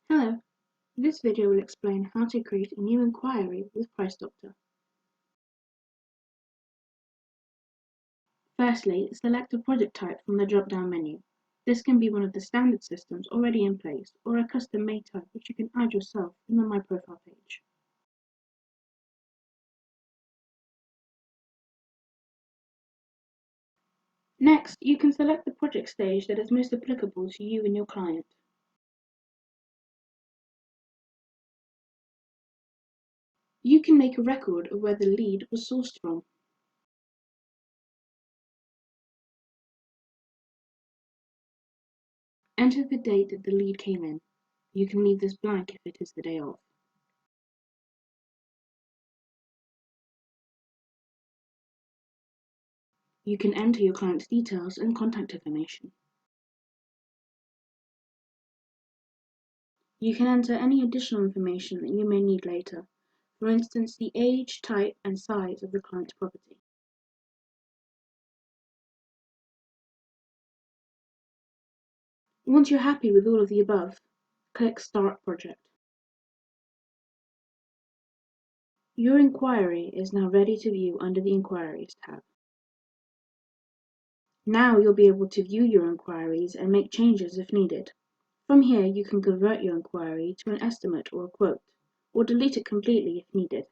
Hello, this video will explain how to create a new inquiry with Price Doctor. Firstly, select a project type from the drop-down menu. This can be one of the standard systems already in place or a custom-made type which you can add yourself in the My Profile page. Next, you can select the project stage that is most applicable to you and your client. You can make a record of where the lead was sourced from. Enter the date that the lead came in. You can leave this blank if it is the day of. You can enter your client's details and contact information. You can enter any additional information that you may need later, for instance the age, type and size of the client's property. Once you're happy with all of the above, click Start Project. Your inquiry is now ready to view under the Inquiries tab. Now you'll be able to view your inquiries and make changes if needed. From here you can convert your inquiry to an estimate or a quote, or delete it completely if needed.